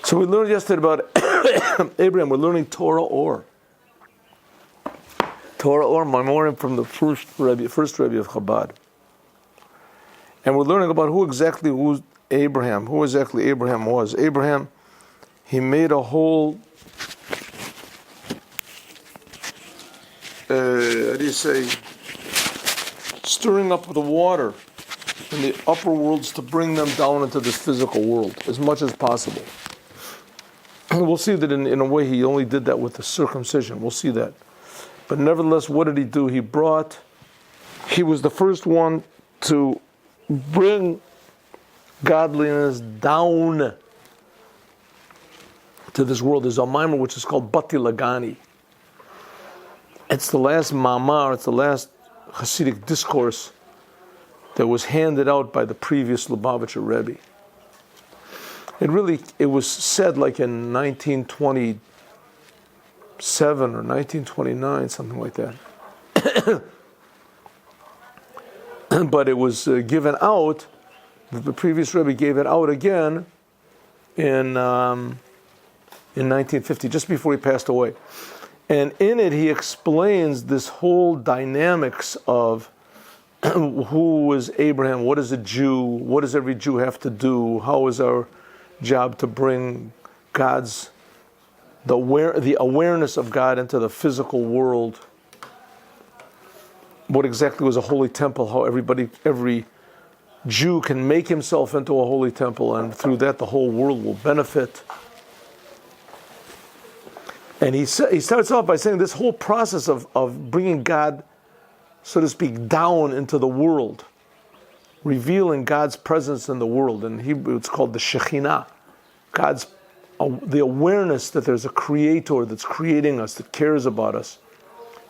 So we learned yesterday about Abraham. We're learning Torah Ohr. Torah Ohr, memoriam from the first Rebbe of Chabad. And we're learning about who exactly Abraham was. Abraham, he made a whole, stirring up the water in the upper worlds to bring them down into this physical world as much as possible. We'll see that in a way he only did that with the circumcision. We'll see that. But nevertheless, what did he do? He was the first one to bring godliness down to this world. There's a mimer which is called Bati Lagani. It's the last mamar, it's the last Chassidic discourse that was handed out by the previous Lubavitcher Rebbe. It was said like in 1927 or 1929, something like that. But it was given out, the previous Rebbe gave it out again in 1950, just before he passed away. And in it he explains this whole dynamics of who is Abraham, what is a Jew, what does every Jew have to do, how is our job to bring the awareness of God into the physical world, what exactly was a holy temple, how every Jew can make himself into a holy temple, and through that the whole world will benefit. And he starts off by saying this whole process of bringing God, so to speak, down into the world, revealing God's presence in the world. In Hebrew it's called the Shekhinah, the awareness that there's a creator that's creating us, that cares about us,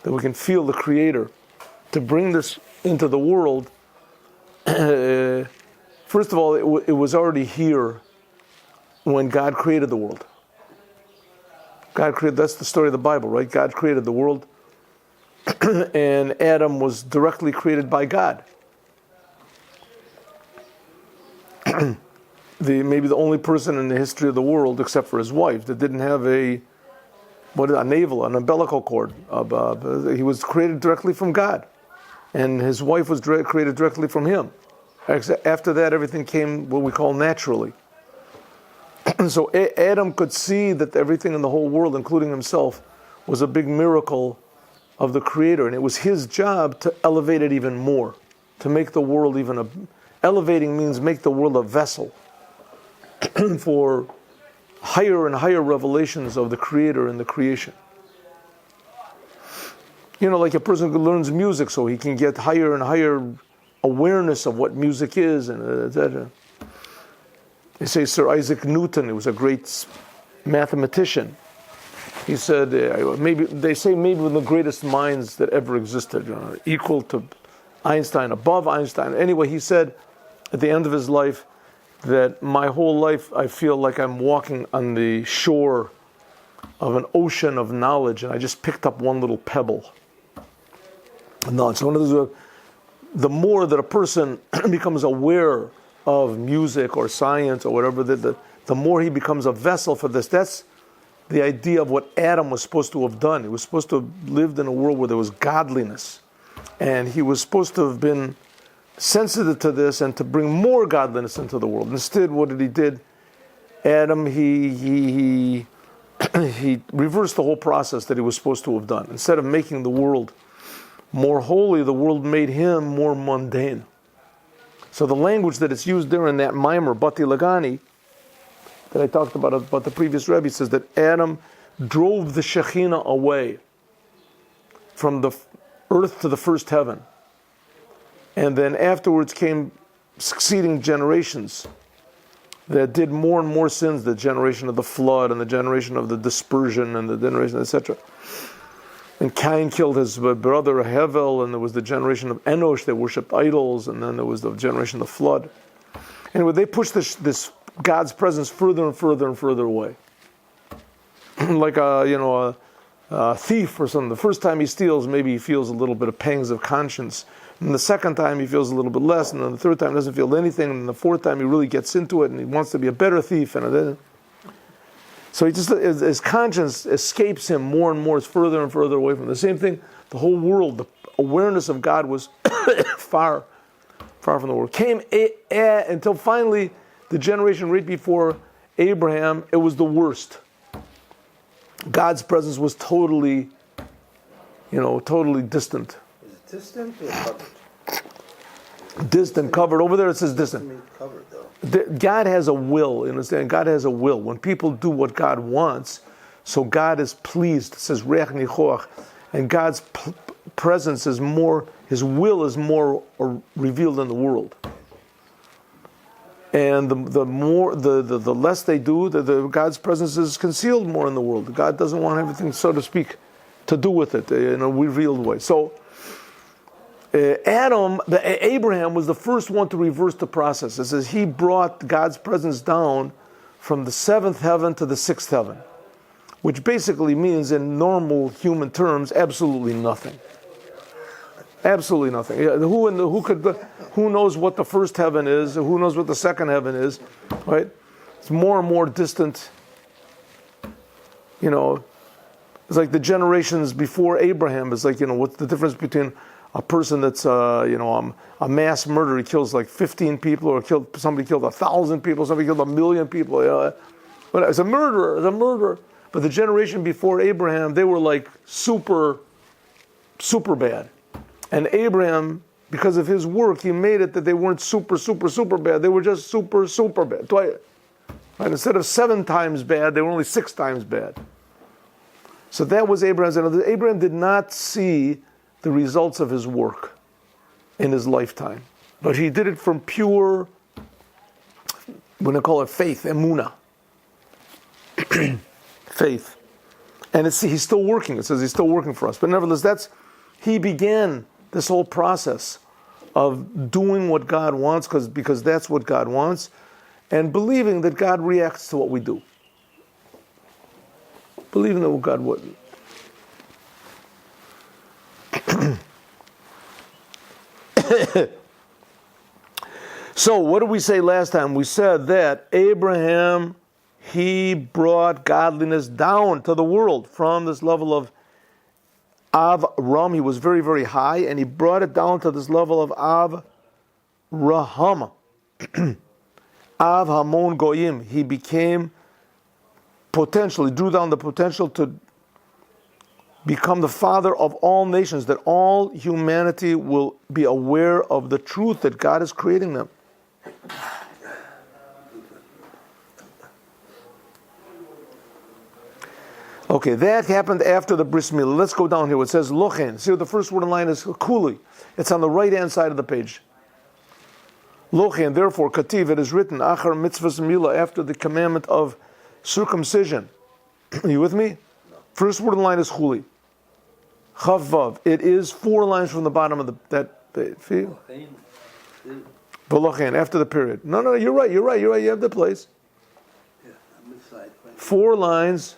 that we can feel the creator. To bring this into the world, first of all, it was already here when God created the world. That's the story of the Bible, right? God created the world, and Adam was directly created by God. Maybe the only person in the history of the world, except for his wife, that didn't have an umbilical cord. He was created directly from God, and his wife was created directly from him. After that, everything came what we call naturally. So Adam could see that everything in the whole world, including himself, was a big miracle of the Creator, and it was his job to elevate it even more, to make the world elevating means make the world a vessel for higher and higher revelations of the Creator and the creation. Like a person who learns music so he can get higher and higher awareness of what music is, and etc. They say Sir Isaac Newton, he was a great mathematician. He said, maybe one of the greatest minds that ever existed, equal to Einstein, above Einstein. Anyway, he said at the end of his life that my whole life I feel like I'm walking on the shore of an ocean of knowledge, and I just picked up one little pebble. No, it's one of those. The more that a person becomes aware of music or science or whatever, the more he becomes a vessel for this. That's the idea of what Adam was supposed to have done. He was supposed to have lived in a world where there was godliness, and he was supposed to have been sensitive to this and to bring more godliness into the world. Instead, what did he did? Adam, he reversed the whole process that he was supposed to have done. Instead of making the world more holy, the world made him more mundane. So the language that is used there in that mimer, Bati Lagani, that I talked about the previous Rebbe, says that Adam drove the Shekhinah away from the earth to the first heaven. And then afterwards came succeeding generations that did more and more sins, the generation of the flood and the generation of the dispersion and the generation, etc. And Cain killed his brother Hevel, and there was the generation of Enosh that worshipped idols, and then there was the generation of the flood. Anyway, they pushed this God's presence further and further and further away. Like a thief or something. The first time he steals, maybe he feels a little bit of pangs of conscience. And the second time he feels a little bit less, and then the third time he doesn't feel anything, and the fourth time he really gets into it and he wants to be a better thief. And So his conscience escapes him more and more, it's further and further away from him. The same thing, the whole world, the awareness of God was far from the world. Came until finally, the generation right before Abraham, it was the worst. God's presence was totally distant. Is it distant or covered? Distant, covered. Over there it says distant. Covered, though. God has a will, you understand? God has a will. When people do what God wants, so God is pleased. It says reach nichoach, and God's presence is more, His will is more revealed in the world. And the less they do, the God's presence is concealed more in the world. God doesn't want everything, so to speak, to do with it in a revealed way. So Abraham was the first one to reverse the process. It says he brought God's presence down from the seventh heaven to the sixth heaven, which basically means, in normal human terms, absolutely nothing. Absolutely nothing. Who knows what the first heaven is? Who knows what the second heaven is? Right? It's more and more distant. It's like the generations before Abraham. It's like, what's the difference between a person that's, a mass murderer, he kills like 15 people, or somebody killed 1,000 people, somebody killed 1,000,000 people. But it's a murderer. But the generation before Abraham, they were like super, super bad. And Abraham, because of his work, he made it that they weren't super, super, super bad. They were just super, super bad. Right? Instead of 7 times bad, they were only 6 times bad. So that was Abraham's. Abraham did not see the results of his work in his lifetime. But he did it from pure, we're going to call it faith, emunah. Faith. And he's still working. It says he's still working for us. But nevertheless, he began this whole process of doing what God wants, because that's what God wants, and believing that God reacts to what we do. Believing that God would. So, what did we say last time? We said that Abraham, he brought godliness down to the world from this level of Av-Ram. He was very, very high, and he brought it down to this level of Av-Raham. Av-Hamon Goyim. He became drew down the potential to become the father of all nations, that all humanity will be aware of the truth that God is creating them. Okay, that happened after the bris milah. Let's go down here. It says lochen. See, the first word in line is kuli. It's on the right-hand side of the page. Lochen, therefore, kativ, it is written, achar mitzvahs milah, after the commandment of circumcision. Are you with me? First word in line is chuli. Chavav. It is 4 lines from the bottom of that page. B'lochen, after the period. No, you're right. You have the place. 4 lines.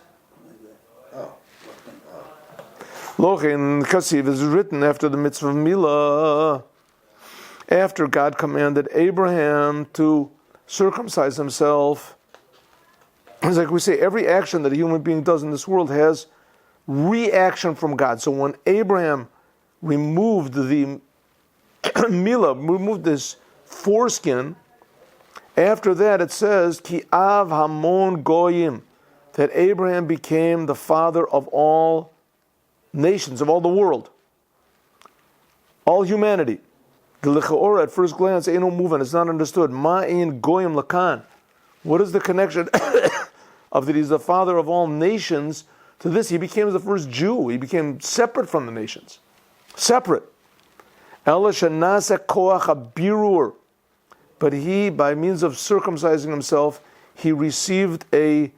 Lochen Kasiv is written after the mitzvah of milah, after God commanded Abraham to circumcise himself. It's like we say, every action that a human being does in this world has reaction from God. So when Abraham removed the milah, removed this foreskin, after that it says, Ki av hamon goyim, that Abraham became the father of all nations, of all the world, all humanity. The lechaora, at first glance, ain't no moving, it's not understood. Ma'in goyim lakan. What is the connection of that he's the father of all nations to this? He became the first Jew. He became separate from the nations. Separate. Ela shenasa koach habirur. But he, by means of circumcising himself, he received a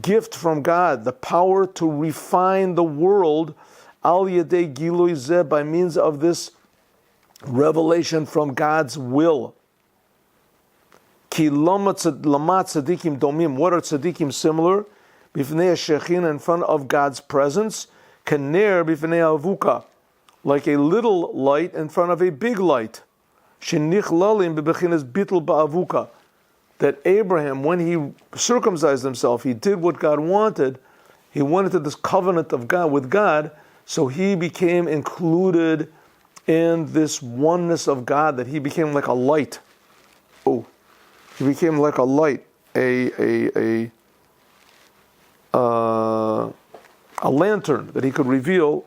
gift from God, the power to refine the world, al yedei gilui zeh, by means of this revelation from God's will. Ki lama tzadikim domim. What are tzadikim similar? Bifnei shechina, in front of God's presence. Kener bifnei avuka, like a little light in front of a big light. Shenichlalin bebechinas bitl ba'avuka, that Abraham, when he circumcised himself, he did what God wanted. He went into this covenant of God with God, so he became included in this oneness of God, that he became like a light. Oh, he became like a light, a lantern that he could reveal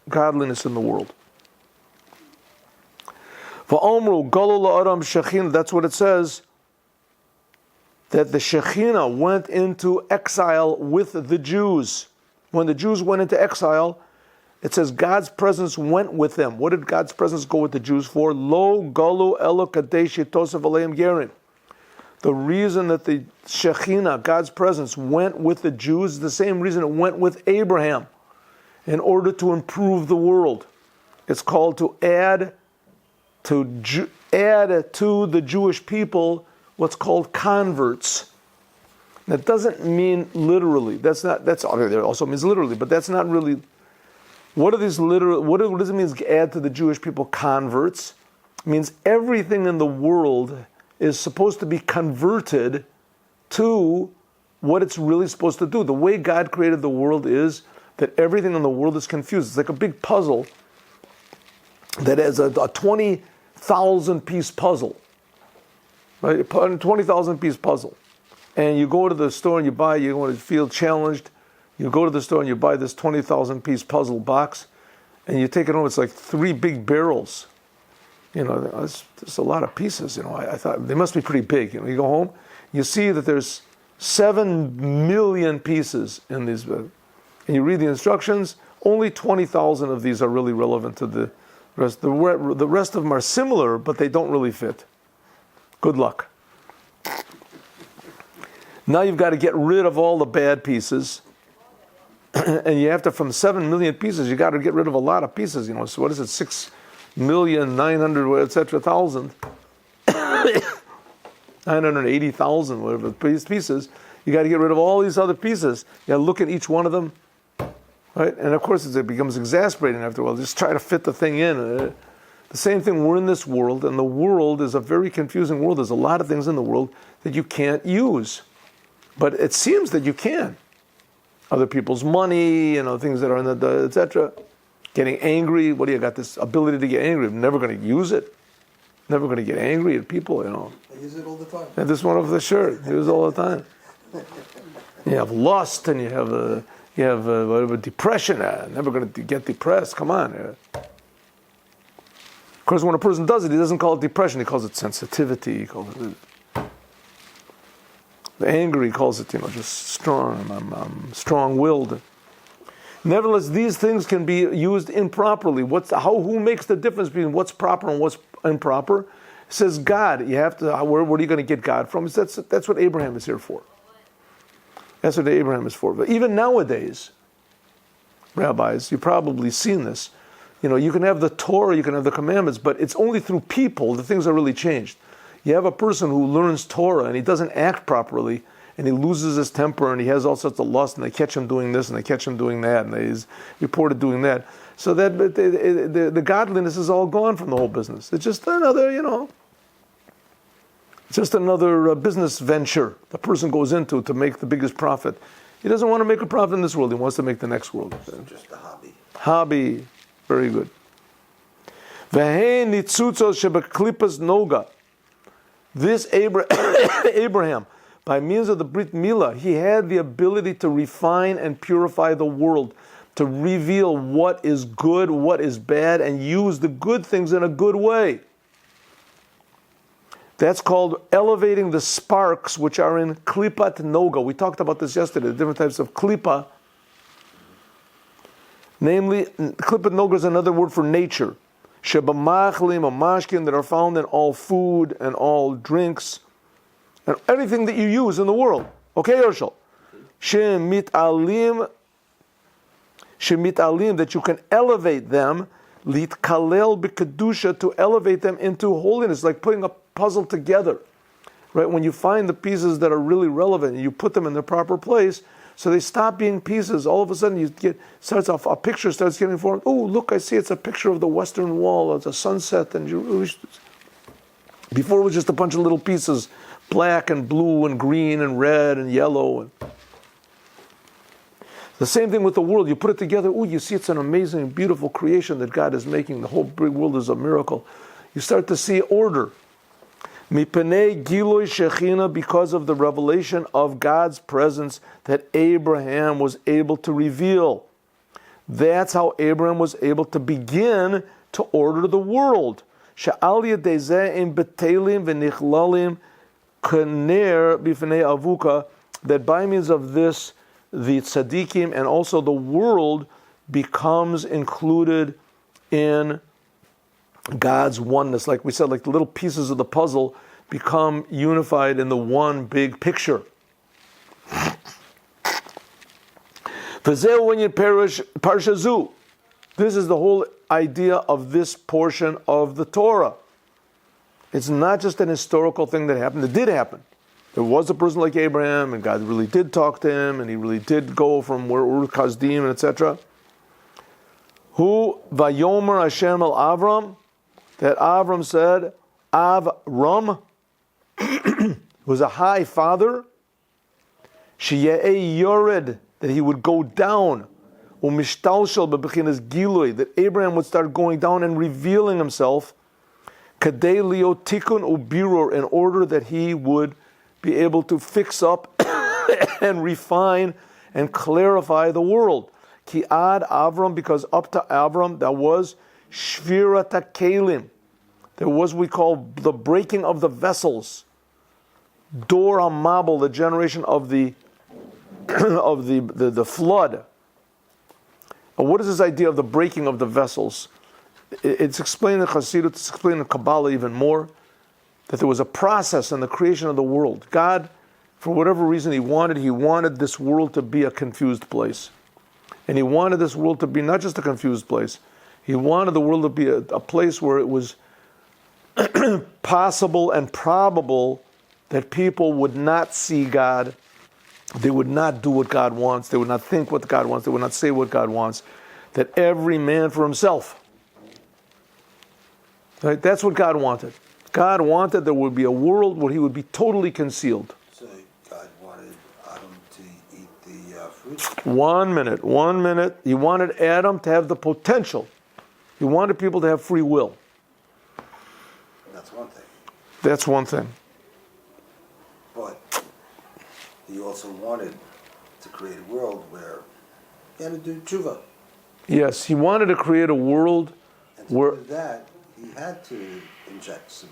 godliness in the world. That's what it says, that the Shekhinah went into exile with the Jews. When the Jews went into exile, it says God's presence went with them. What did God's presence go with the Jews for? Lo galu elo kadesh yitosef aleim gerin. The reason that the Shekhinah, God's presence, went with the Jews is the same reason it went with Abraham, in order to improve the world. It's called to add to the Jewish people what's called converts. That doesn't mean literally. That also means literally, but that's not really. What are these literal? What does it mean to add to the Jewish people converts? It means everything in the world is supposed to be converted to what it's really supposed to do. The way God created the world is that everything in the world is confused. It's like a big puzzle that has a 20,000 piece puzzle, right? A 20,000 piece puzzle. And you go to the store and you want to feel challenged, you go to the store and you buy this 20,000 piece puzzle box, and you take it home, it's like 3 big barrels. There's a lot of pieces. I thought they must be pretty big. You go home, you see that there's 7 million pieces in these, and you read the instructions. Only 20,000 of these are really relevant to the rest. The rest of them are similar, but they don't really fit. Good luck. Now you've got to get rid of all the bad pieces, and you have to, from 7 million pieces, you got to get rid of a lot of pieces. So what is it? 6,900,000, etc. 980,000, whatever pieces. You got to get rid of all these other pieces. You got to look at each one of them, right? And of course, it becomes exasperating after a while. Just try to fit the thing in. The same thing. We're in this world, and the world is a very confusing world. There's a lot of things in the world that you can't use, but it seems that you can. Other people's money, things that are in the etc. Getting angry. What do you got? This ability to get angry. I'm never going to use it. Never going to get angry at people. I use it all the time. And this one over the shirt. Use it all the time. You have lust, and you have whatever, depression. Never going to get depressed. Come on. Of course, when a person does it, he doesn't call it depression. He calls it sensitivity. He calls it the anger. He calls it, just strong. I'm strong-willed. Nevertheless, these things can be used improperly. Who makes the difference between what's proper and what's improper? It says God. You have to. Where are you going to get God from? That's what Abraham is here for. That's what Abraham is for. But even nowadays, rabbis, you've probably seen this. You can have the Torah, you can have the commandments, but it's only through people that things are really changed. You have a person who learns Torah and he doesn't act properly, and he loses his temper, and he has all sorts of lust, and they catch him doing this, and they catch him doing that, and he's reported doing that. So that the godliness is all gone from the whole business. It's just another, business venture the person goes into to make the biggest profit. He doesn't want to make a profit in this world. He wants to make the next world. It's just a hobby. Hobby. Very good. This Abraham, by means of the Brit Milah, he had the ability to refine and purify the world, to reveal what is good, what is bad, and use the good things in a good way. That's called elevating the sparks which are in Klipat Noga. We talked about this yesterday, the different types of Klipa. Namely, Klipat Noga is another word for nature. Shebamachlim or mashkin, that are found in all food and all drinks and everything that you use in the world. Okay, Yershal? Shemitalim, that you can elevate them, lit kalel b'kedusha, to elevate them into holiness, like putting a puzzle together. Right? When you find the pieces that are really relevant and you put them in their proper place, so they stop being pieces. All of a sudden, a picture starts getting formed. Oh, look! I see it's a picture of the Western Wall. It's a sunset, and before it was just a bunch of little pieces black and blue and green and red and yellow. And the same thing with the world. You put it together, you see it's an amazing, beautiful creation that God is making. The whole big world is a miracle. You start to see order. Mipenei Giloi Shechina, because of the revelation of God's presence that Abraham was able to reveal. That's how Abraham was able to begin to order the world. She'al yedei zeh im betelim v'nichlalim k'ner b'fnei avuka, that by means of this, the tzaddikim and also the world becomes included in God's oneness. Like we said, like the little pieces of the puzzle become unified in the one big picture. This is the whole idea of this portion of the Torah. It's not just an historical thing that happened. It did happen. There was a person like Abraham, and God really did talk to him, and he really did go from Ur Kasdim, etc. Who Vayomer Hashem el Avram, that Avram said, Avram was a high father, Sheyeh Yored, that he would go down, Umishtalshel bebechinas Gilui, that Abraham would start going down and revealing himself, Kadei Leo Tikun Ubirur, in order that he would be able to fix up and refine and clarify the world. Ki ad Avram, because up to Avram there was Shvirat HaKelim. There was, we call, the breaking of the vessels. Dor HaMabel, the generation of the the flood. What is this idea of the breaking of the vessels? It's explained in Chassidus, it's explained in Kabbalah even more, that there was a process in the creation of the world. God, for whatever reason he wanted this world to be a confused place. And he wanted this world to be not just a confused place, he wanted the world to be a place where it was possible and probable that people would not see God, they would not do what God wants, they would not think what God wants, they would not say what God wants, that every man for himself. Right? That's what God wanted. God wanted there would be a world where he would be totally concealed. So God wanted Adam to eat the fruit? 1 minute. He wanted Adam to have the potential. He wanted people to have free will. That's one thing. But he also wanted to create a world where he had to do tshuva. Yes, he wanted to create a world and to where... do that, he had to inject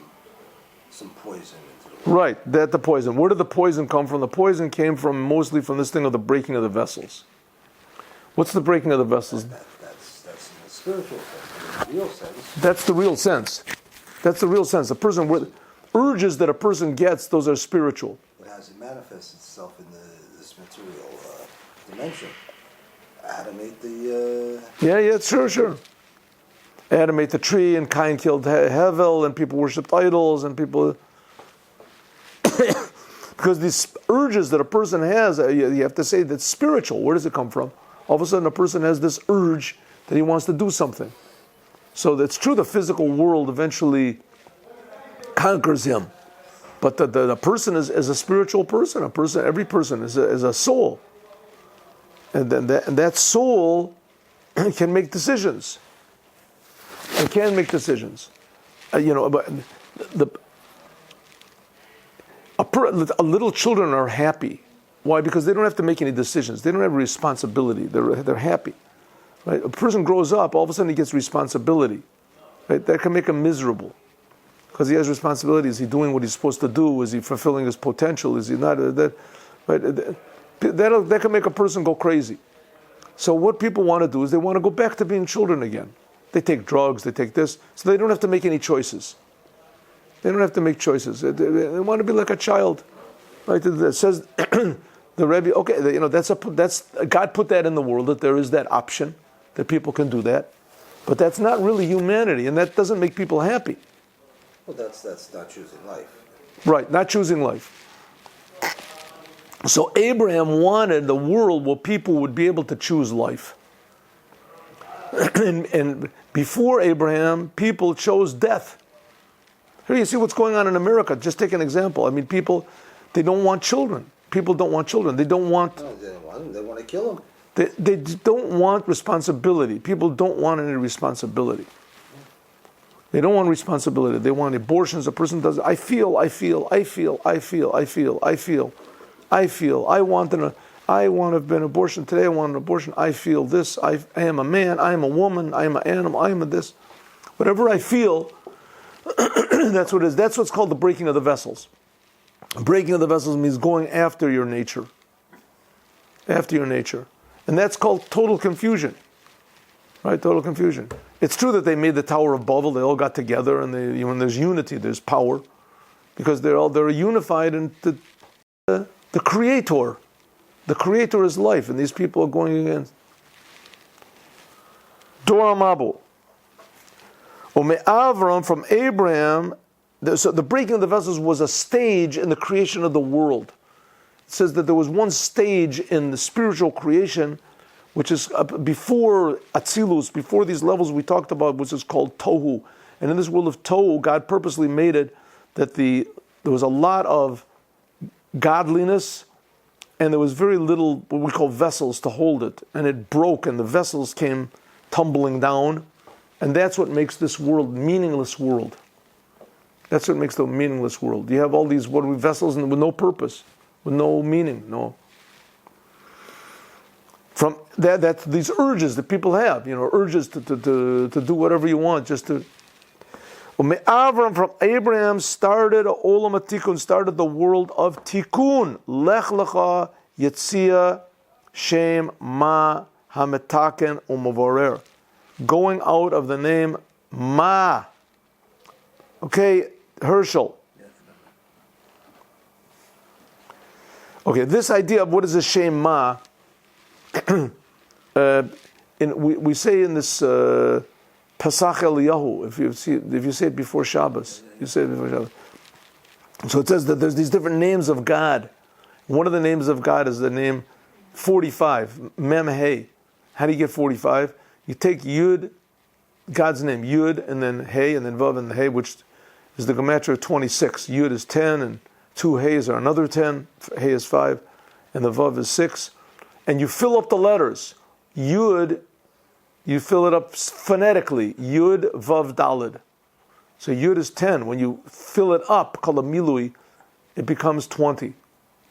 some poison into the world. Right, the poison. Where did the poison come from? The poison came mostly from this thing of the breaking of the vessels. What's the breaking of the vessels? That's in the spiritual sense. In the real sense. That's the real sense. That's the real sense. The person, urges that a person gets, those are spiritual. But as it manifests itself in this material dimension, Adam ate the... Yeah, sure. Adam ate the tree, and Cain killed Hevel, and people worshipped idols, and people... Because these urges that a person has, you have to say that's spiritual. Where does it come from? All of a sudden a person has this urge that he wants to do something. So it's true the physical world eventually conquers him. But the person is a spiritual person. Every person is a soul. And then that soul can make decisions. It can make decisions. But little children are happy. Why? Because they don't have to make any decisions. They don't have a responsibility. They're happy. Right? A person grows up, all of a sudden he gets responsibility. Right? That can make him miserable. Because he has responsibility. Is he doing what he's supposed to do? Is he fulfilling his potential? Is he not? That can make a person go crazy. So what people want to do is they want to go back to being children again. They take drugs, they take this, so they don't have to make any choices. They don't have to make choices. They want to be like a child. Right? It says the Rebbe. Okay, that's God put that in the world, that there is that option that people can do that, but that's not really humanity, and that doesn't make people happy. Well, that's not choosing life. Right, not choosing life. So Abraham wanted the world where people would be able to choose life. and before Abraham, people chose death. Here you see what's going on in America. Just take an example. I mean, people, they don't want children. People don't want children. They don't want... No, they don't want them. They want to kill them. They don't want responsibility. People don't want any responsibility. They don't want responsibility. They want abortions. A person does, I feel. I want to have been abortion. Today I want an abortion. I feel this. I am a man. I am a woman. I am an animal. I am a this. Whatever I feel, that's what it is. That's what's called the breaking of the vessels. Breaking of the vessels means going after your nature. After your nature. And that's called total confusion. Right? Total confusion. It's true that they made the Tower of Babel. They all got together, and when there's unity, there's power. Because they're unified in the Creator. The Creator is life, and these people are going against. Dor Mabu. Avram, from Abraham, so the breaking of the vessels was a stage in the creation of the world. It says that there was one stage in the spiritual creation, which is before Atzilus, before these levels we talked about, which is called Tohu. And in this world of Tohu, God purposely made it that there was a lot of godliness, and there was very little what we call vessels to hold it. And it broke, and the vessels came tumbling down. And that's what makes this world meaningless world. That's what makes the meaningless world. You have all these vessels with no purpose, with no meaning, no. From that's these urges that people have, urges to do whatever you want, just to. Avram, from Abraham, started Olam HaTikun, started the world of Tikkun. Lech lecha Yetzia Shem Ma Hametaken U'Mavorer. Going out of the name Ma. Okay, Herschel. Okay, this idea of what is a Shem Ma, we say in this Pesach Eliyahu, if you say it before Shabbos, you say it before Shabbos. So it says that there's these different names of God. One of the names of God is the name 45, Mem Hey. How do you get 45? You take Yud, God's name, Yud, and then Hey, and then Vav, and the Hey, which is the gematria 26. Yud is 10, and 2 Heys are another 10. Hey is 5, and the Vav is 6. And you fill up the letters. Yud, you fill it up phonetically. Yud, Vav, Dalid. So Yud is 10. When you fill it up, called a milui, it becomes 20.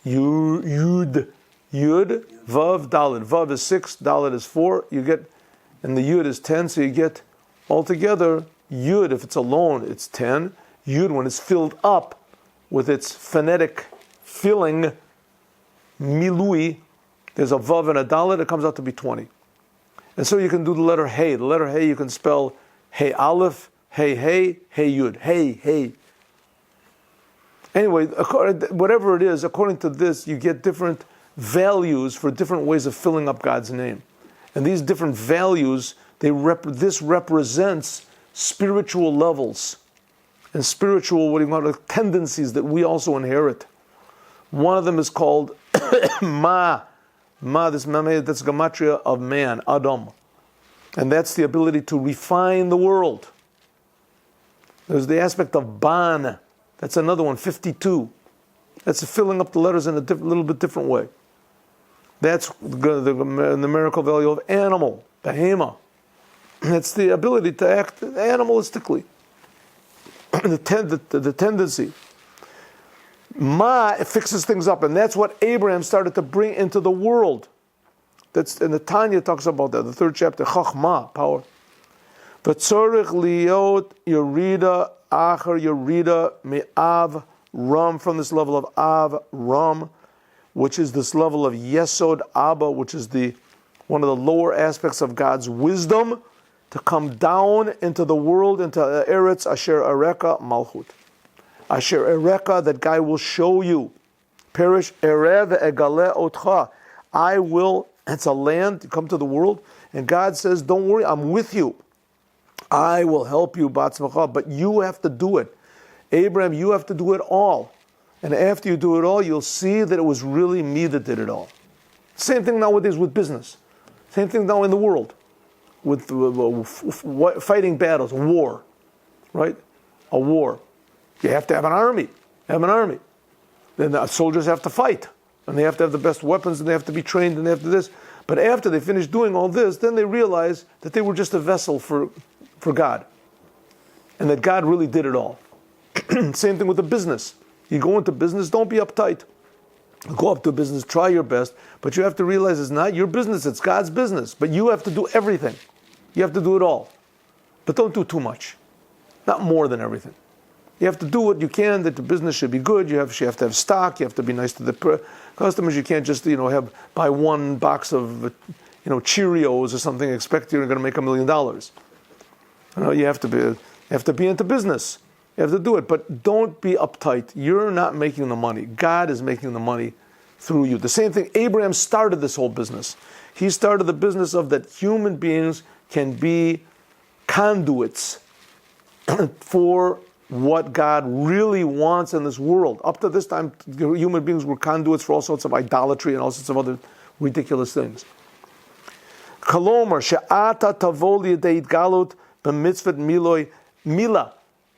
Yud, Vav, Dalid. Vav is 6, Dalid is 4. You get, and the Yud is 10, so you get altogether, Yud, if it's alone, it's 10. Yud, when it's filled up with its phonetic filling, milui, there's a Vav and a Dalet, it comes out to be 20. And so you can do the letter Hey. The letter Hey you can spell Hey Aleph, Hey Hey, Hey Yud, Hey Hey. Anyway, whatever it is, according to this, you get different values for different ways of filling up God's name. And these different values, this represents spiritual levels and spiritual, tendencies that we also inherit. One of them is called Ma, that's gematria of man, Adam. And that's the ability to refine the world. There's the aspect of Ban, that's another one, 52. That's filling up the letters in a little bit different way. That's the numerical value of animal, behema. It's the ability to act animalistically. The tendency. Ma, it fixes things up, and that's what Abraham started to bring into the world. And the Tanya talks about that, the 3rd chapter, Chachma, power. V'tzorich liot yerida acher yerida me'av ram, from this level of Av Ram, which is this level of Yesod Abba, which is one of the lower aspects of God's wisdom, to come down into the world, into Eretz Asher Ereka Malchut. Asher Ereka, that guy will show you. Perish Erev Egale Otcha. I will, it's a land, you come to the world, and God says, don't worry, I'm with you. I will help you, Batzmacha, but you have to do it. Abraham, you have to do it all. And after you do it all, you'll see that it was really me that did it all. Same thing nowadays with business. Same thing now in the world. With fighting battles, war. Right? A war. You have to have an army. Then the soldiers have to fight. And they have to have the best weapons, and they have to be trained, and they have to do this. But after they finish doing all this, then they realize that they were just a vessel for God. And that God really did it all. Same thing with the business. You go into business, don't be uptight. Go up to business, try your best, but you have to realize it's not your business, it's God's business. But you have to do everything. You have to do it all. But don't do too much. Not more than everything. You have to do what you can, that the business should be good. You have to have stock. You have to be nice to the customers. You can't just, buy one box of, Cheerios or something, expect you're going to make $1 million. You have to be into business. You have to do it, but don't be uptight. You're not making the money. God is making the money through you. The same thing, Abraham started this whole business. He started the business of that human beings can be conduits for what God really wants in this world. Up to this time, human beings were conduits for all sorts of idolatry and all sorts of other ridiculous things. Kalomer she'ata tavol yedei galut b'mitzvat miloi mila.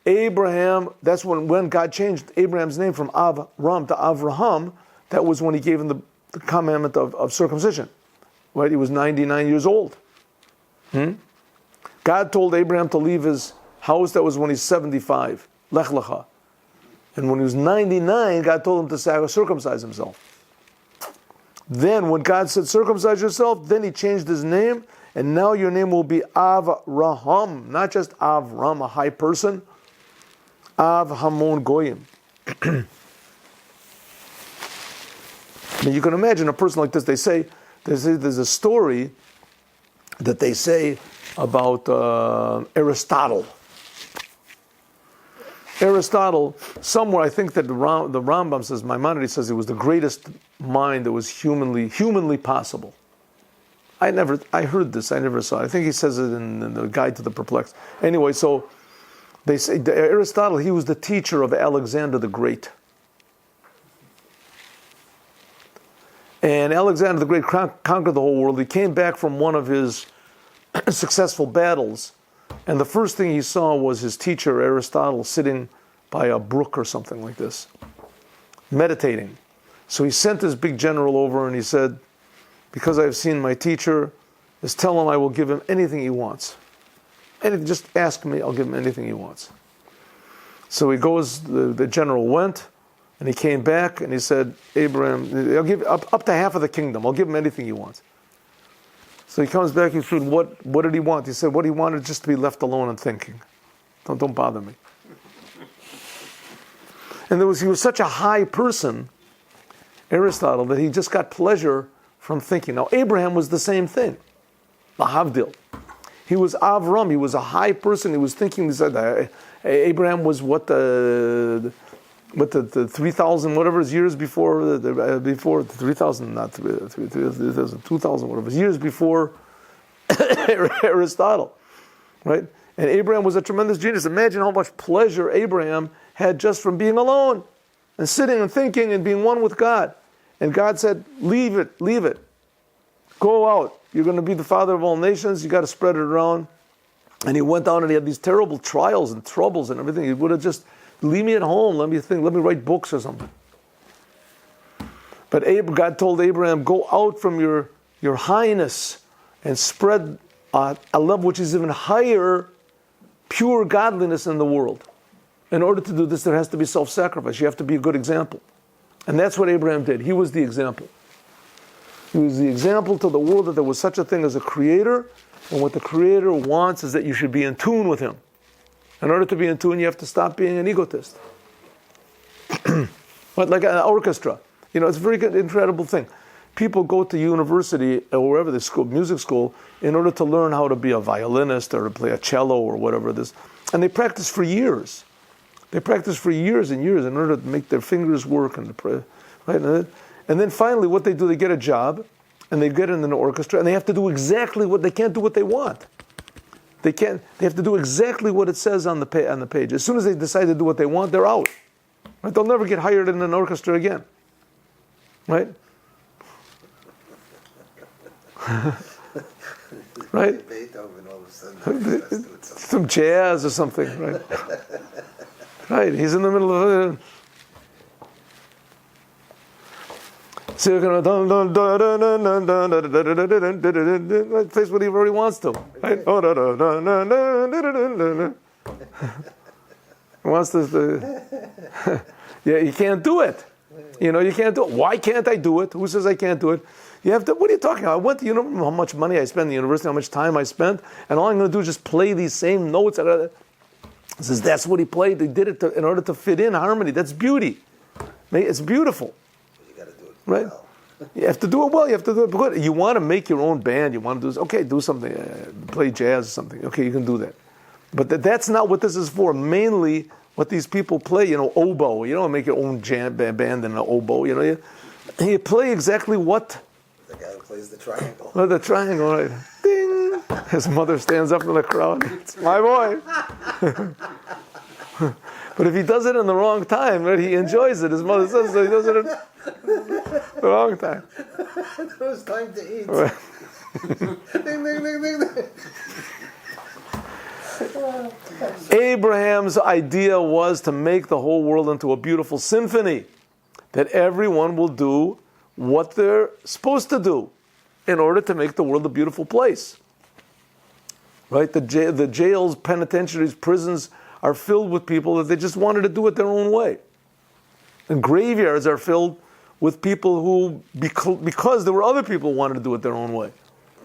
Abraham, that's when God changed Abraham's name from Avram to Avraham. That was when he gave him the commandment of circumcision. Right? He was 99 years old. God told Abraham to leave his house. That was when he's 75. Lech lecha. And when he was 99, God told him to circumcise himself. Then when God said circumcise yourself, then he changed his name. And now your name will be Avraham. Not just Avram, a high person. Av Hamon Goyim. You can imagine a person like this. They say there's a story that they say about Aristotle. Aristotle, somewhere I think that the Rambam says, Maimonides says it was the greatest mind that was humanly possible. I heard this, I never saw it. I think he says it in the Guide to the Perplexed. Anyway, so they say Aristotle, he was the teacher of Alexander the Great. And Alexander the Great conquered the whole world. He came back from one of his successful battles, and the first thing he saw was his teacher Aristotle sitting by a brook or something like this, meditating. So he sent his big general over and he said, because I've seen my teacher, just tell him I will give him anything he wants. Anything, just ask me, I'll give him anything he wants. So he goes, the general went, and he came back and he said, Abraham, I'll give up to half of the kingdom, I'll give him anything he wants. So he comes back, he said, what did he want? He said, what he wanted just to be left alone and thinking. Don't bother me. And he was such a high person, Aristotle, that he just got pleasure from thinking. Now Abraham was the same thing. Lahavdil. He was Avram, he was a high person, he was thinking, he said, Abraham was the 3,000 whatever years before 3,000, not 3,000, 2,000 whatever years before Aristotle, right? And Abraham was a tremendous genius. Imagine how much pleasure Abraham had just from being alone and sitting and thinking and being one with God. And God said, leave it. Go out. You're going to be the father of all nations. You got to spread it around. And he went out and he had these terrible trials and troubles and everything. He would have just, leave me at home. Let me write books or something. But God told Abraham, go out from your highness and spread a love which is even higher, pure godliness in the world. In order to do this, there has to be self-sacrifice. You have to be a good example. And that's what Abraham did. He was the example. He was the example to the world that there was such a thing as a creator, and what the creator wants is that you should be in tune with him. In order to be in tune, you have to stop being an egotist. But like an orchestra, it's a very good, incredible thing. People go to university or wherever they school, music school, in order to learn how to be a violinist or to play a cello or whatever it is. And they practice for years. They practice for years and years in order to make their fingers work and to play, right? And then finally, what they do, they get a job, and they get in an orchestra, and they have to do exactly they can't do what they want. They have to do exactly what it says on the page. As soon as they decide to do what they want, they're out. Right? They'll never get hired in an orchestra again. Right? Right? Beethoven all of a sudden Some jazz or something, right? Right, he's in the middle of it. So you're going to plays whatever he wants to. Right? He wants to. Yeah, you can't do it. You can't do it. Why can't I do it? Who says I can't do it? You have to. What are you talking about? I went to how much money I spent in the university, how much time I spent, and all I'm going to do is just play these same notes. He says that's what he played. He did it in order to fit in harmony. That's beauty. It's beautiful. You got to do it right. well. You have to do it well. You have to do it good. You want to make your own band. You want to do something. Play jazz or something. Okay, you can do that. But that's not what this is for. Mainly, what these people play. Oboe. You don't make your own band in an oboe. You play exactly what. The guy who plays the triangle. Oh, the triangle, right? Ding! His mother stands up in the crowd. It's my boy. But if he does it in the wrong time, right, he enjoys it. His mother says so. He does it in the wrong time. It was time to eat. Right. Ding, ding, ding, ding, ding. Abraham's idea was to make the whole world into a beautiful symphony, that everyone will do what they're supposed to do in order to make the world a beautiful place. Right? The jails, penitentiaries, prisons are filled with people that they just wanted to do it their own way. And graveyards are filled with people who, because there were other people who wanted to do it their own way.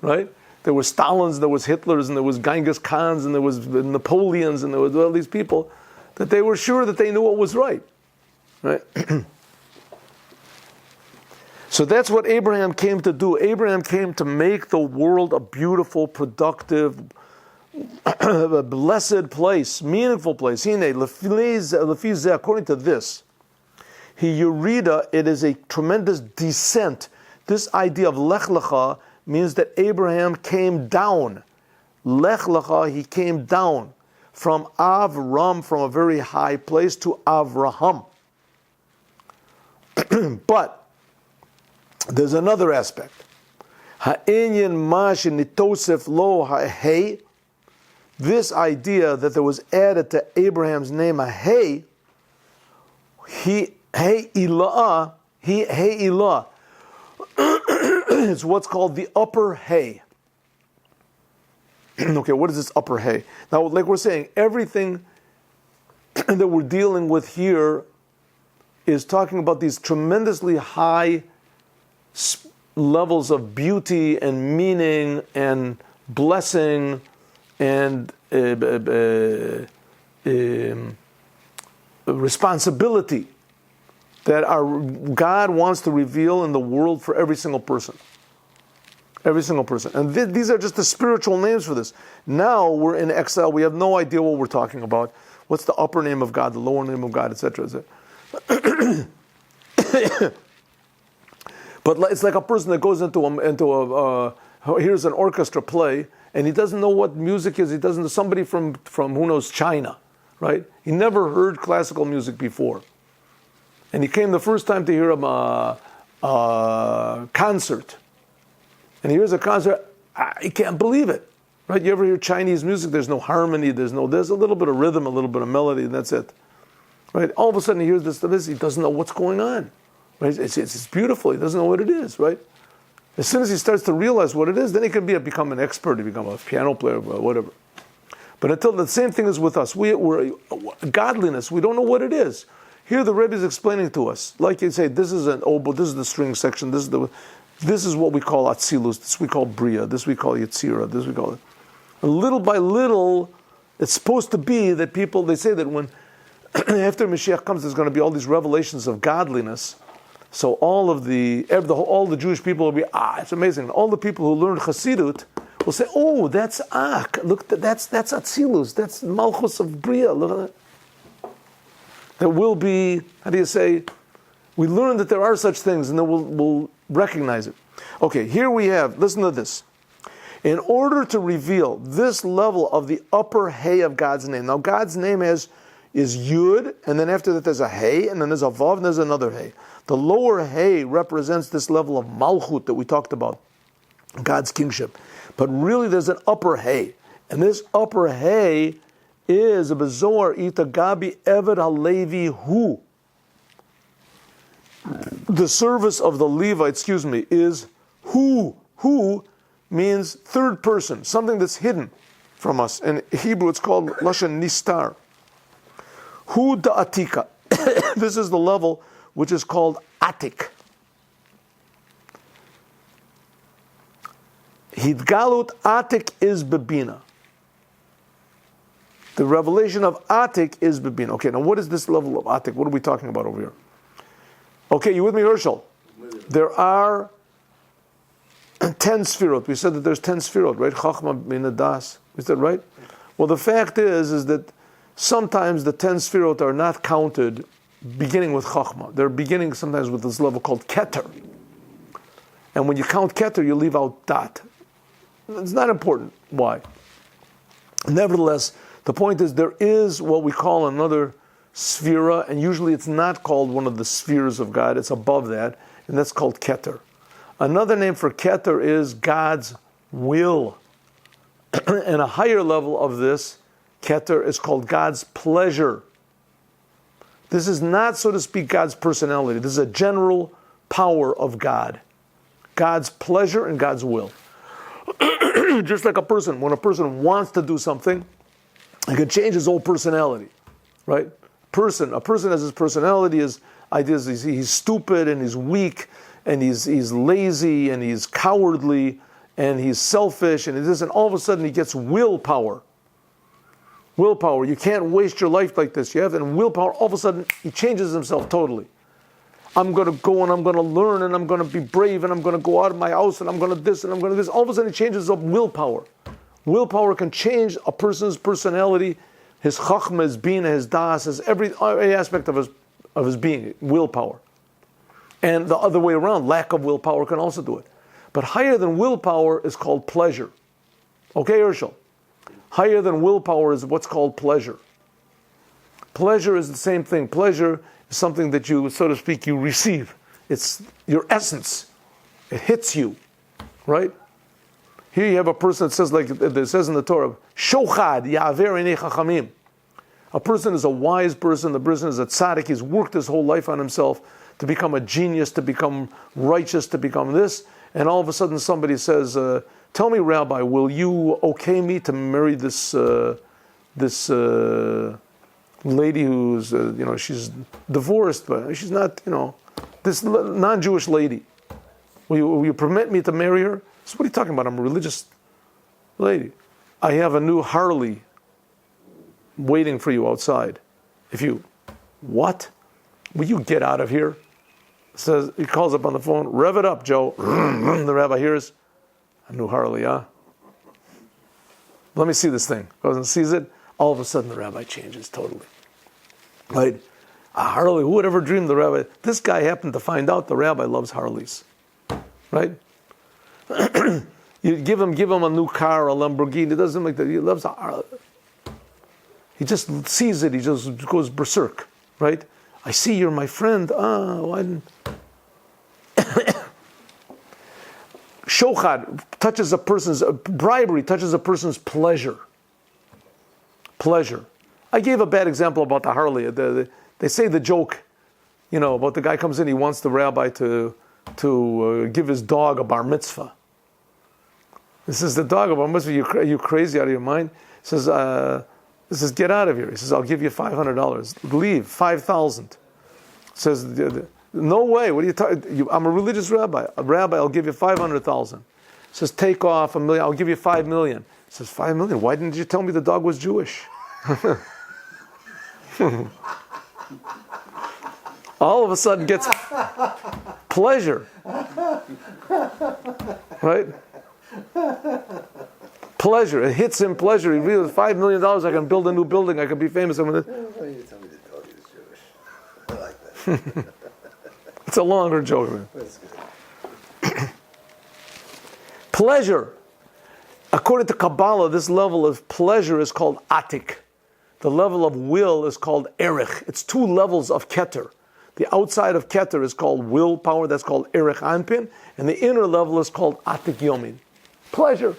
Right? There were Stalins, there was Hitlers, and there was Genghis Khans, and there was Napoleons, and there was all these people that they were sure that they knew what was right. Right? So that's what Abraham came to do. Abraham came to make the world a beautiful, productive, a blessed place, meaningful place. According to this, it is a tremendous descent. This idea of Lech Lecha means that Abraham came down. Lech Lecha, he came down from Avram, from a very high place, to Avraham. But there's another aspect. Ha'inyan mash nitosef lo ha'hei. This idea that there was added to Abraham's name a hey, hey ilah, it's what's called the upper hay. Okay, what is this upper hay? Now, like we're saying, everything that we're dealing with here is talking about these tremendously high levels of beauty and meaning and blessing and responsibility that God wants to reveal in the world for every single person. Every single person. And these are just the spiritual names for this. Now we're in exile. We have no idea what we're talking about. What's the upper name of God, the lower name of God, etc. But it's like a person that goes into here's an orchestra play, and he doesn't know what music is. He doesn't know somebody from who knows China, right? He never heard classical music before, and he came the first time to hear a concert, and he hears a concert. He can't believe it, right? You ever hear Chinese music? There's no harmony. There's a little bit of rhythm, a little bit of melody, and that's it, right? All of a sudden he hears this. He doesn't know what's going on. Right? It's beautiful. He doesn't know what it is, right? As soon as he starts to realize what it is, then he can become an expert. He become a piano player, or whatever. But until the same thing is with us. We're godliness. We don't know what it is. Here the Rebbe is explaining to us, like you say, this is an oboe, this is the string section, this is what we call Atzilus, this we call Bria, this we call Yetzira, this we call it. And little by little, it's supposed to be that people, they say that when after Mashiach comes, there's going to be all these revelations of godliness. So all the Jewish people will be, it's amazing. All the people who learn Chassidut will say, oh, that's Ak. Look, that's Atzilus. That's Malchus of Bria. Look at that. There will be, we learn that there are such things, and then we'll recognize it. Okay, here we have, listen to this. In order to reveal this level of the upper hay of God's name. Now, God's name is Yud, and then after that there's a hay, and then there's a Vav, and there's another hay. The lower hay represents this level of Malchut that we talked about, God's kingship. But really there's an upper hay. And this upper hay is a bezor ita gabi eved halevi hu. The service of the Levite, is who. Who means third person, something that's hidden from us. In Hebrew, it's called lashon nistar. Hu da'atika. This is the level which is called atik. Hidgalut atik is bebina. The revelation of atik is bebina. Okay, now what is this level of atik? What are we talking about over here? Okay, you with me, Herschel? There are 10 sfirot. We said that there's 10 sfirot, right? Chachma min das. Is that right? Well, the fact is that sometimes the 10 sfirot are not counted beginning with Chachma. They're beginning sometimes with this level called Keter. And when you count Keter, you leave out Dat. It's not important. Why? Nevertheless, the point is there is what we call another sphera, and usually it's not called one of the spheres of God. It's above that, and that's called Keter. Another name for Keter is God's will. And a higher level of this Keter is called God's pleasure. This is not, so to speak, God's personality. This is a general power of God. God's pleasure and God's will. Just like a person, when a person wants to do something, he can change his whole personality, right? A person has his personality, his ideas, he's stupid and he's weak and he's lazy and he's cowardly and he's selfish and this, and all of a sudden he gets willpower. Willpower. You can't waste your life like this. You have, and willpower, all of a sudden he changes himself totally. I'm going to go and I'm going to learn and I'm going to be brave and I'm going to go out of my house and I'm going to this and I'm going to this. All of a sudden he changes up willpower. Willpower can change a person's personality, his chachma, his bina, his das, his every aspect of his being, willpower. And the other way around, lack of willpower can also do it. But higher than willpower is called pleasure. Okay, Herschel? Higher than willpower is what's called pleasure. Pleasure is the same thing. Pleasure is something that you, so to speak, you receive. It's your essence. It hits you, right? Here you have a person that says, like it says in the Torah, Shochad ya'aver einei chachamim. A person is a wise person. The person is a tzaddik. He's worked his whole life on himself to become a genius, to become righteous, to become this. And all of a sudden somebody says, tell me, Rabbi, will you okay me to marry this lady who's, she's divorced, but she's not, this non-Jewish lady. Will you permit me to marry her? So what are you talking about? I'm a religious lady. I have a new Harley waiting for you outside. What? Will you get out of here? Says, he calls up on the phone, rev it up, Joe. The rabbi hears, a new Harley, huh? Let me see this thing. Goes and sees it. All of a sudden the rabbi changes totally. Right? A Harley, who would ever dream the rabbi? This guy happened to find out the rabbi loves Harleys. Right? You give him a new car, a Lamborghini. It doesn't like that. He loves a Harley. He just sees it. He just goes berserk. Right? I see you're my friend. Why didn't... Shochad touches a person's, bribery touches a person's pleasure. Pleasure. I gave a bad example about the Harley. They say the joke, about the guy comes in, he wants the rabbi to give his dog a bar mitzvah. This is the dog of bar mitzvah. Are you crazy out of your mind? He says, get out of here. He says, I'll give you $500. Leave, $5,000. Says, no way. What are you talking? I'm a religious rabbi. A rabbi, I'll give you $500,000. Says, take off $1 million. I'll give you $5 million. Says, $5 million. Why didn't you tell me the dog was Jewish? All of a sudden gets pleasure, right? Pleasure. It hits him pleasure. He realizes $5 million. I can build a new building. I can be famous. Why you tell me the dog is Jewish? I like that. It's a longer joke, man. That's good. Pleasure. According to Kabbalah, this level of pleasure is called atik. The level of will is called erech. It's two levels of keter. The outside of keter is called willpower. That's called erech anpin. And the inner level is called atik yomin. Pleasure.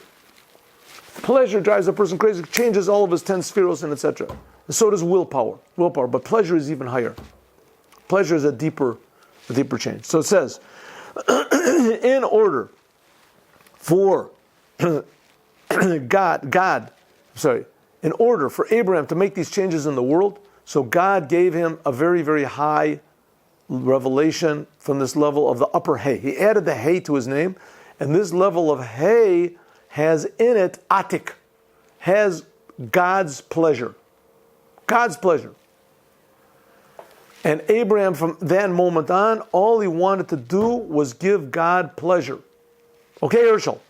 Pleasure drives a person crazy, changes all of his 10 spheros and etc. And so does willpower. But pleasure is even higher. Pleasure is a deeper change. So it says, in order for in order for Abraham to make these changes in the world, so God gave him a very, very high revelation from this level of the upper hay. He added the hay to his name, and this level of hay has in it atik, has God's pleasure. God's pleasure. And Abraham, from that moment on, all he wanted to do was give God pleasure. Okay, Herschel?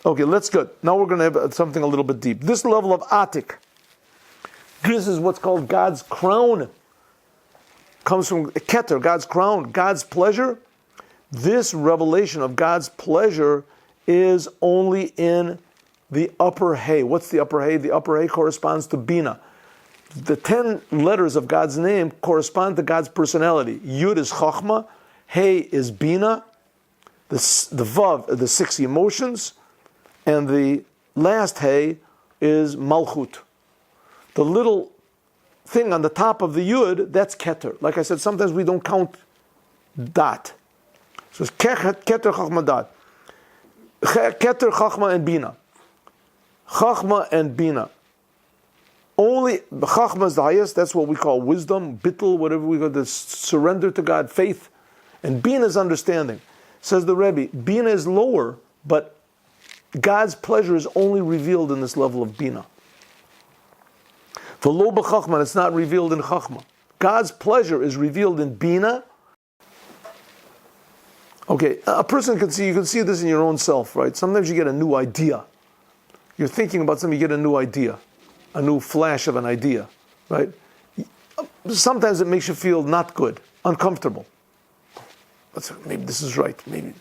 Okay, let's go. Now we're going to have something a little bit deep. This level of atik, this is what's called God's crown. Comes from keter, God's crown, God's pleasure. This revelation of God's pleasure is only in the upper hay. What's the upper hay? The upper hay corresponds to Bina. The 10 letters of God's name correspond to God's personality. Yud is Chachma, Hey is Bina, the Vav are the 6 emotions, and the last Hey is Malchut. The little thing on the top of the Yud, that's Keter. Like I said, sometimes we don't count Dat. So it's Keter, Chachma, Dat. Keter, Chachma, and Bina. Chachma and Bina. Only Chachma is the highest. That's what we call wisdom, bittul, whatever we call this, surrender to God, faith. And Bina is understanding. Says the Rebbe, Bina is lower, but God's pleasure is only revealed in this level of Bina. For lo b'chachma, it's not revealed in Chachma. God's pleasure is revealed in Bina. Okay, a person can see, you can see this in your own self, right? Sometimes you get a new idea. You're thinking about something, you get a new idea. A new flash of an idea, right? Sometimes it makes you feel not good, uncomfortable. Maybe this is right. Maybe,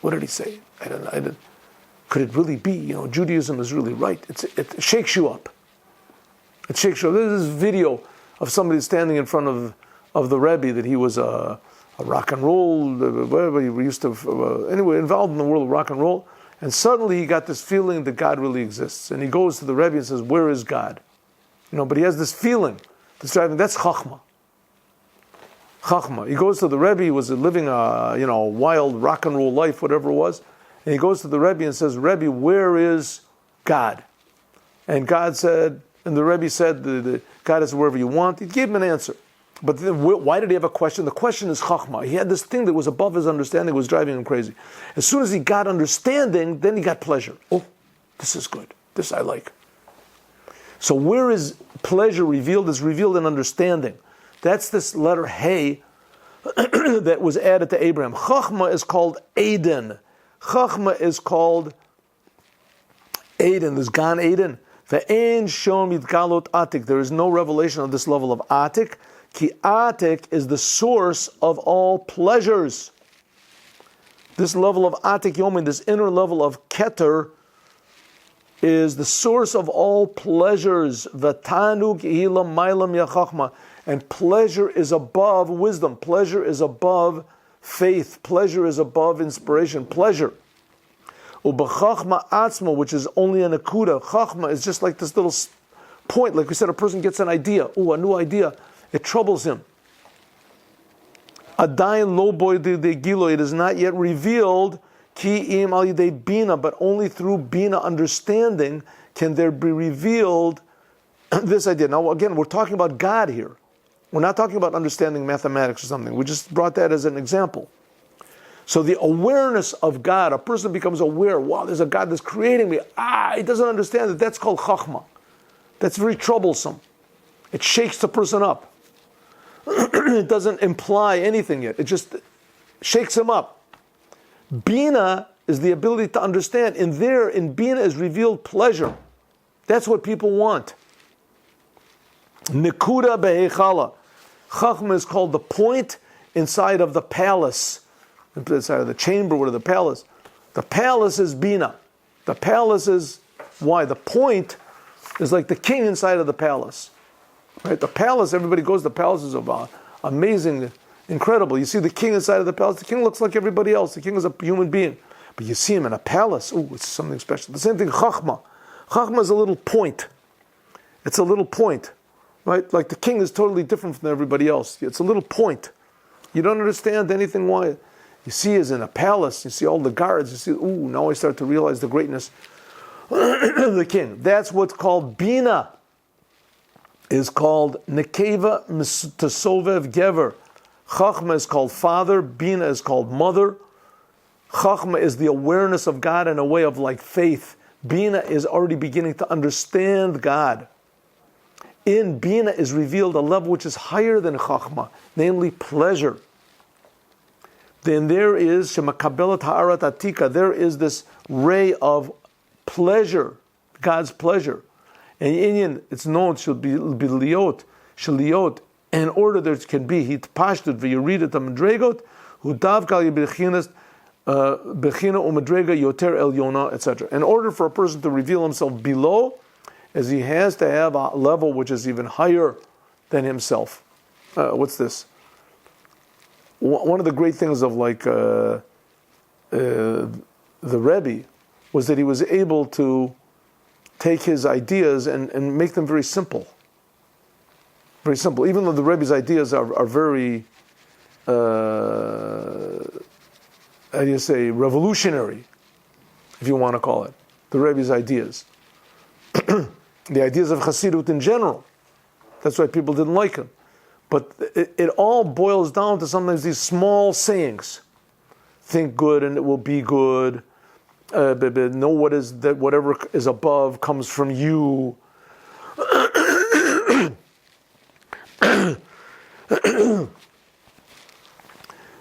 what did he say? I don't. Could it really be? Judaism is really right. It shakes you up. It shakes you up. There's this video of somebody standing in front of the Rebbe that he was a rock and roll, whatever he used to, anyway, involved in the world of rock and roll. And suddenly he got this feeling that God really exists. And he goes to the Rebbe and says, where is God? But he has this feeling that's driving, that's Chachma. Chachma. He goes to the Rebbe, he was living a wild rock and roll life, whatever it was. And he goes to the Rebbe and says, Rebbe, where is God? And God said, and the Rebbe said, God is wherever you want. He gave him an answer. But then, why did he have a question? The question is Chachma. He had this thing that was above his understanding, was driving him crazy. As soon as he got understanding, then he got pleasure. Oh, this is good. This I like. So where is pleasure revealed? It's revealed in understanding. That's this letter Hey that was added to Abraham. Chachma is called Aden. Chachma is called Aden. There's Gan Aden. Ve'en shom yitgalot atik. There is no revelation of this level of atik. Ki atik is the source of all pleasures. This level of atik yomin, this inner level of keter, is the source of all pleasures. V'tanug hilam mailam yachachma. And pleasure is above wisdom. Pleasure is above faith. Pleasure is above inspiration. Pleasure. Ubechachma atzma, which is only an akuda. Chachma is just like this little point. Like we said, a person gets an idea. A new idea. It troubles him. Adayin lo boy de gilo. It is not yet revealed. Ki im al yidei bina, but only through bina understanding can there be revealed this idea. Now again, we're talking about God here. We're not talking about understanding mathematics or something. We just brought that as an example. So the awareness of God, a person becomes aware, wow, there's a God that's creating me. He doesn't understand that. That's called chachma. That's very troublesome. It shakes the person up. It doesn't imply anything yet. It just shakes him up. Bina is the ability to understand. In Bina is revealed pleasure. That's what people want. Nikuda behechala. Chachma is called the point inside of the palace. Inside of the chamber, what of the palace? The palace is Bina. The palace is, why? The point is like the king inside of the palace. Right? The palace, everybody goes to the palaces of amazing, incredible. You see the king inside of the palace, the king looks like everybody else. The king is a human being. But you see him in a palace, it's something special. The same thing, Chachma. Chachma is a little point. It's a little point, right? Like the king is totally different from everybody else. It's a little point. You don't understand anything why. You see he's in a palace, you see all the guards, you see, now I start to realize the greatness of the king. That's what's called Bina. Is called Nekeva Tesovev Gever. Chachma is called father, Bina is called mother. Chachma is the awareness of God in a way of like faith. Bina is already beginning to understand God. In Bina is revealed a level which is higher than Chachma, namely pleasure. Then there is Shemakabelat Ha'arat Atika, there is this ray of pleasure, God's pleasure. And Inyan, it's known, should be liot, shaliot, in order there can be hit pashtud v'yuridat amedregot, hu davkal yebechinas bechina umedrega yoter el yona, etc. In order for a person to reveal himself below, as he has to have a level which is even higher than himself. What's this? One of the great things of the Rebbe was that he was able to take his ideas and make them very simple. Very simple. Even though the Rebbe's ideas are very, revolutionary, if you want to call it. The Rebbe's ideas. The ideas of Chassidut in general. That's why people didn't like him. But it all boils down to sometimes these small sayings. Think good and it will be good. Know what is that whatever is above comes from you.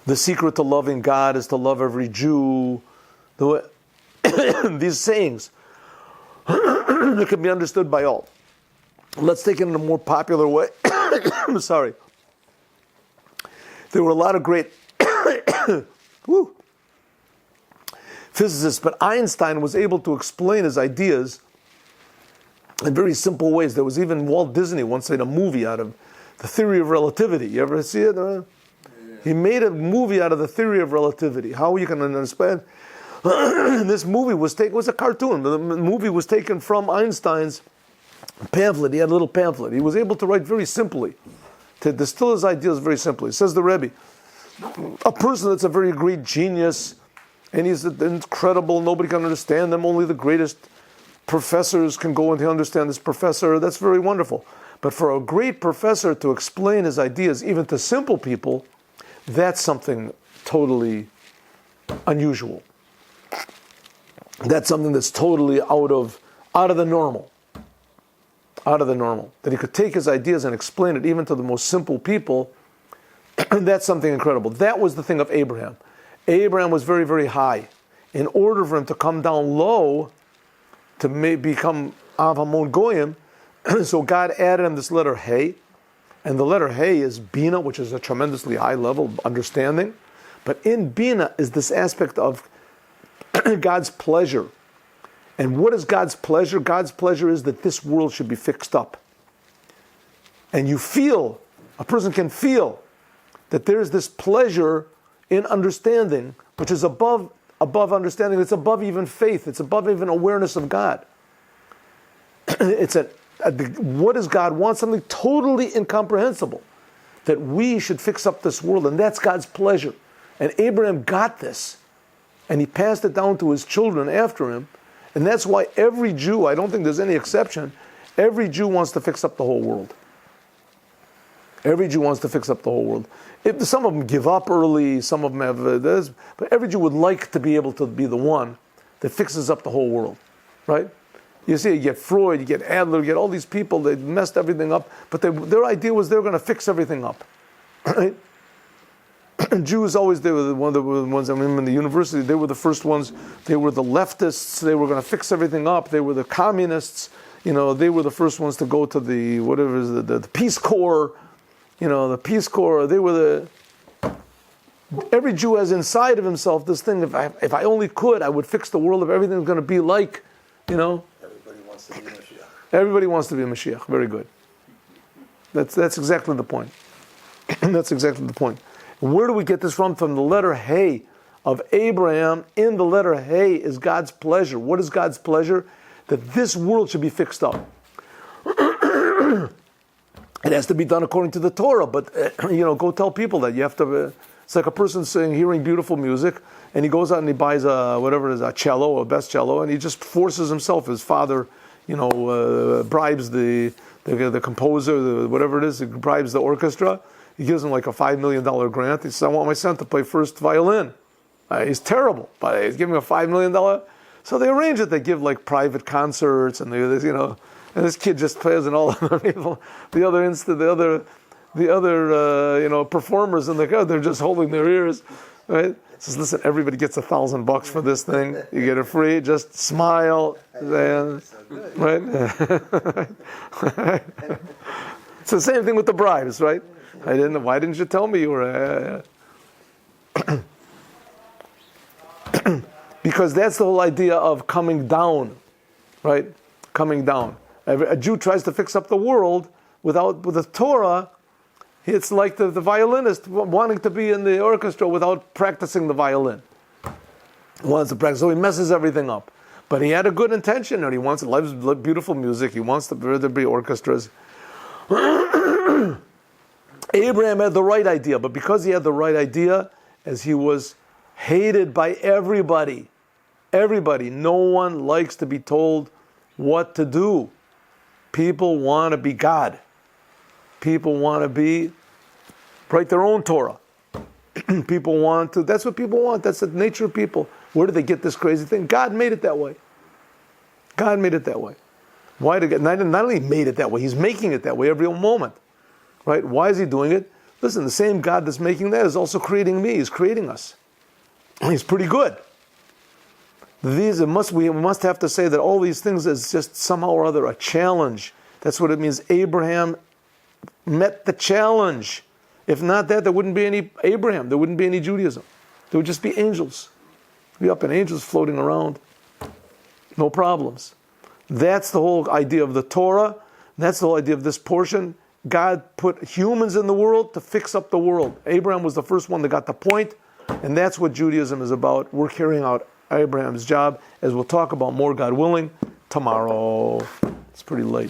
The secret to loving God is to love every Jew. These sayings that can be understood by all. Let's take it in a more popular way. I'm sorry. There were a lot of great physicists, but Einstein was able to explain his ideas in very simple ways. There was even Walt Disney once made a movie out of the theory of relativity. You ever see it? He made a movie out of the theory of relativity. How you can understand? This movie was a cartoon. The movie was taken from Einstein's pamphlet. He had a little pamphlet. He was able to write very simply, to distill his ideas very simply. Says the Rebbe, a person that's a very great genius, and he's incredible, nobody can understand them, only the greatest professors can go and understand this professor, that's very wonderful. But for a great professor to explain his ideas, even to simple people, that's something totally unusual. That's something that's totally out of the normal. Out of the normal. That he could take his ideas and explain it even to the most simple people, that's something incredible. That was the thing of Abraham. Abraham was very, very high. In order for him to come down low, to become Av Hamon Goyim, so God added him this letter Hey, and the letter Hey is Bina, which is a tremendously high level of understanding. But in Bina is this aspect of God's pleasure. And what is God's pleasure? God's pleasure is that this world should be fixed up. And a person can feel that there is this pleasure in understanding, which is above understanding. It's above even faith. It's above even awareness of God. What does God want? Something totally incomprehensible. That we should fix up this world, and that's God's pleasure. And Abraham got this, and he passed it down to his children after him. And that's why every Jew, I don't think there's any exception, every Jew wants to fix up the whole world. Every Jew wants to fix up the whole world. Some of them give up early, some of them have this, but every Jew would like to be able to be the one that fixes up the whole world, right? You see, you get Freud, you get Adler, you get all these people, they messed everything up, but their idea was they were going to fix everything up, right? Jews always, they were one of the ones, in the university, they were the first ones, they were the leftists, they were going to fix everything up, they were the communists, they were the first ones to go to the Peace Corps, the Peace Corps, every Jew has inside of himself this thing, if I only could, I would fix the world if everything's going to be like, Everybody wants to be a Mashiach. Everybody wants to be a Mashiach, very good. That's exactly the point. That's exactly the point. Where do we get this from? From the letter Hey of Abraham in the letter Hey is God's pleasure. What is God's pleasure? That this world should be fixed up. It has to be done according to the Torah, but go tell people that you have to. It's like a person hearing beautiful music, and he goes out and he buys a cello, a best cello, and he just forces himself. His father, bribes the composer, whatever it is, he bribes the orchestra. He gives him like a $5 million grant. He says, "I want my son to play first violin." He's terrible, but he's giving him a $5 million. So they arrange it. They give like private concerts, and and this kid just plays, and all the people, the other performers in the crowd, they're just holding their ears, right? Says, "Listen, everybody gets $1,000 for this thing. You get it free. Just smile, and, right?" It's the same thing with the bribes, right? Why didn't you tell me you were? Because that's the whole idea of coming down, right? Coming down. A Jew tries to fix up the world with the Torah. It's like the violinist wanting to be in the orchestra without practicing the violin. He wants to practice, so he messes everything up. But he had a good intention, and he wants to love beautiful music. He wants there to be orchestras. Abraham had the right idea, but because he had the right idea, as he was hated by everybody, no one likes to be told what to do. People want to be God. People want to write their own Torah. That's what people want. That's the nature of people. Where did they get this crazy thing? God made it that way. God made it that way. Why did God, not only made it that way, He's making it that way every moment. Right? Why is He doing it? Listen, the same God that's making that is also creating me. He's creating us. He's pretty good. We must have to say that all these things is just somehow or other a challenge. That's what it means. Abraham met the challenge. If not that, there wouldn't be any Abraham. There wouldn't be any Judaism. There would just be angels. Be up in angels floating around. No problems. That's the whole idea of the Torah. That's the whole idea of this portion. God put humans in the world to fix up the world. Abraham was the first one that got the point, and that's what Judaism is about. We're carrying out Abraham's job, as we'll talk about more, God willing, tomorrow. It's pretty late.